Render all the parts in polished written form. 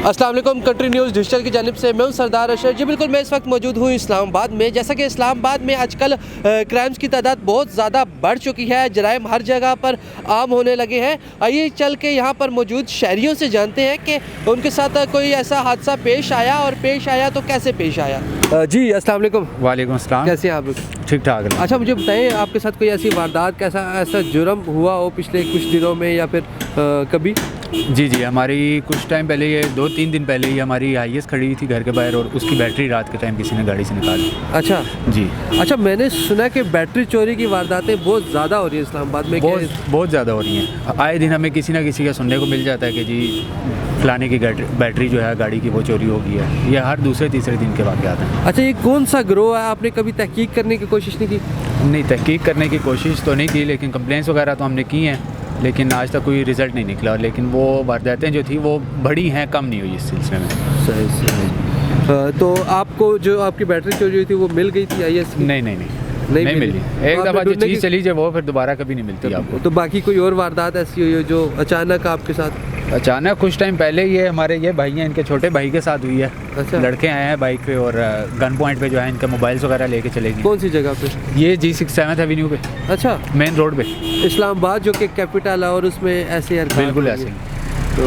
अस्सलाम वालेकुम। Country news digital की जानिब से मैं हूं सरदार अशरफ। जी बिल्कुल, मैं इस वक्त मौजूद हूं इस्लामाबाद में। जैसा कि इस्लामाबाद में आजकल क्राइम्स की तादाद बहुत ज़्यादा बढ़ चुकी है, जराइम हर जगह पर आम होने लगे हैं। आइए चल के यहाँ पर मौजूद शहरियों से जानते हैं कि उनके साथ कोई ऐसा हादसा पेश आया, और पेश आया तो कैसे पेश आया। जी अस्सलाम वालेकुम। वालेकुम अस्सलाम। कैसे हैं आप लोग? ठीक ठाक। अच्छा, मुझे बताएं, आपके साथ कोई ऐसी वारदात, कैसा ऐसा जुर्म हुआ हो पिछले कुछ दिनों में या फिर कभी? जी, हमारी कुछ टाइम पहले, ये 2-3 दिन पहले ही हमारी हाईएस खड़ी थी घर के बाहर, और उसकी बैटरी रात के टाइम किसी ने गाड़ी से निकाल ली। अच्छा जी। अच्छा, मैंने सुना कि बैटरी चोरी की वारदातें बहुत ज़्यादा हो रही है इस्लामाबाद में। बहुत ज़्यादा हो रही हैं। आए दिन हमें किसी ना किसी का सुनने को मिल जाता है कि जी फलाने की बैटरी जो है गाड़ी की वो चोरी हो गई है। ये हर दूसरे तीसरे दिन के वाक़यात हैं। अच्छा, ये कौन सा गिरोह है? आपने कभी तहकीक करने की कोशिश नहीं की? नहीं, तहकीक करने की कोशिश तो नहीं की, लेकिन कंप्लेंट्स वगैरह तो हमने की हैं, लेकिन आज तक कोई रिज़ल्ट नहीं निकला। लेकिन वो वारदातें जो थी वो बड़ी हैं, कम नहीं हुई इस सिलसिले में। सही। तो आपको जो आपकी बैटरी चोरी हुई थी वो मिल गई थी आईएस की? नहीं मिली। एक दफ़ा जो चीज़ चली जाए वो फिर दोबारा कभी नहीं मिलती आपको। तो बाकी कोई और वारदात ऐसी हुई हो जो अचानक आपके साथ? अचानक कुछ टाइम पहले ये हमारे ये भाई हैं, इनके छोटे भाई के साथ हुई है। अच्छा। लड़के आए हैं बाइक पे और गन पॉइंट पे जो है इनके मोबाइल्स वगैरह लेके चले गए। कौन सी जगह पे? ये G6 7th एवेन्यू पे। अच्छा, मेन रोड पे, इस्लामाबाद जो कि कैपिटल है, और उसमें ऐसे हरकत? बिल्कुल ऐसे। तो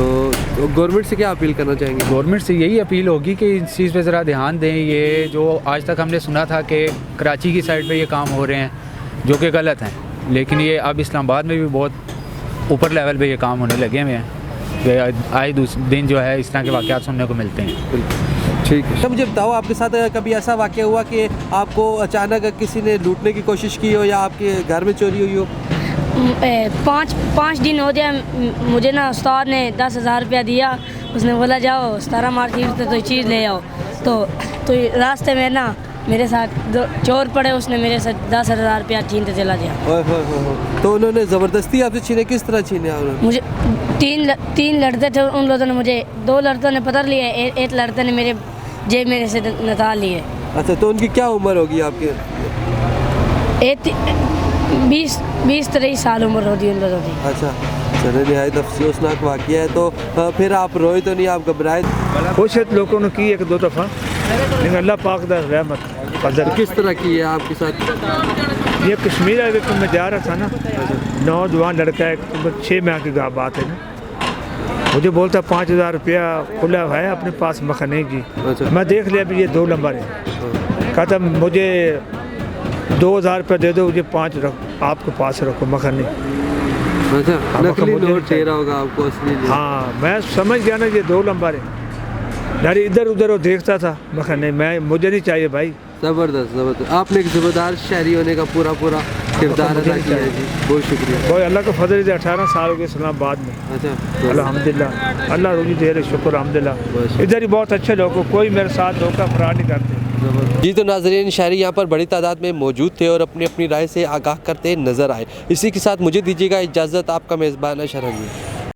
गवर्नमेंट से क्या अपील करना चाहेंगे? गवर्नमेंट से यही अपील होगी कि इस चीज़ पे ज़रा ध्यान दें। ये जो आज तक हमने सुना था कि कराची की साइड पे ये काम हो रहे हैं, जो कि गलत हैं, लेकिन ये अब इस्लामाबाद में भी बहुत ऊपर लेवल पे ये काम होने लगे हुए हैं। आए दिन जो है इस तरह के वाक़यात सुनने को मिलते हैं। ठीक है। तो मुझे बताओ, आपके साथ कभी ऐसा वाक़या हुआ कि आपको अचानक किसी ने लूटने की कोशिश की हो या आपके घर में चोरी हुई हो? 5 दिन हो गया, मुझे ना उस्ताद ने 10,000 रुपया दिया। उसने बोला जाओ 17 मार्केट से तो चीज़ ले आओ। तो रास्ते में ना मेरे साथ चोर पड़े, उसने मेरे साथ 10,000 रुपया छीनते चला गया। तो उन्होंने ज़बरदस्ती आपसे छीने? किस तरह छीने उन्होंने? मुझे तीन लड़के थे, उन लोगों ने मुझे 2 लड़कों ने पकड़ लिए, एक लड़के ने मेरे जेब मेरे से निकाल लिए। अच्छा, तो उनकी क्या उम्र होगी आपके? 20-23 साल उम्र होती उन लोगों की। अच्छा, चलो, नहायत अफसोसनाक वाक़या है। तो फिर आप रोए तो नहीं, आप घबराए? कोशिश लोगों ने की 1-2 दफ़ा, लेकिन अल्लाह पाक दा रहमत कदर। किस तरह की है आपके साथ? ये कश्मीर में जा रहा था ना, नौजवान लड़का है, 6 माह की बात है ना, मुझे बोलता 5,000 रुपया खुला है अपने पास मखने की। अच्छा। मैं देख लिया अभी ये 2 नंबर है। कहता मुझे 2,000 रुपया दे दो, मुझे 5 आपके पास रखो मखने। अच्छा, नकली नोट दे रहा होगा आपको, असली नहीं? हाँ, मैं समझ गया ना ये 2 नंबर है। यानी इधर उधर वो देखता था मखने, मुझे नहीं चाहिए भाई। ज़बरदस्त। आपने एक ज़िम्मेदार शहरी होने का पूरा किरदार अदा किया है जी, बहुत शुक्रिया। कोई अल्लाह का फजल है, 18 साल हो गए इस्लामाबाद में। अच्छा, अल्हम्दुलिल्लाह, अल्लाह रोजी दे रहे, शुक्र अल्हम्दुलिल्लाह। इधर ही बहुत अच्छे लोग हो, कोई मेरे साथ धोखा फराड नहीं करते। जी, तो नाज़रीन, शहरी यहाँ पर बड़ी तादाद में मौजूद थे और अपनी राय से आगाह करते नज़र आए। इसी के साथ मुझे दीजिएगा इजाज़त। आपका मेज़बान अशरफ।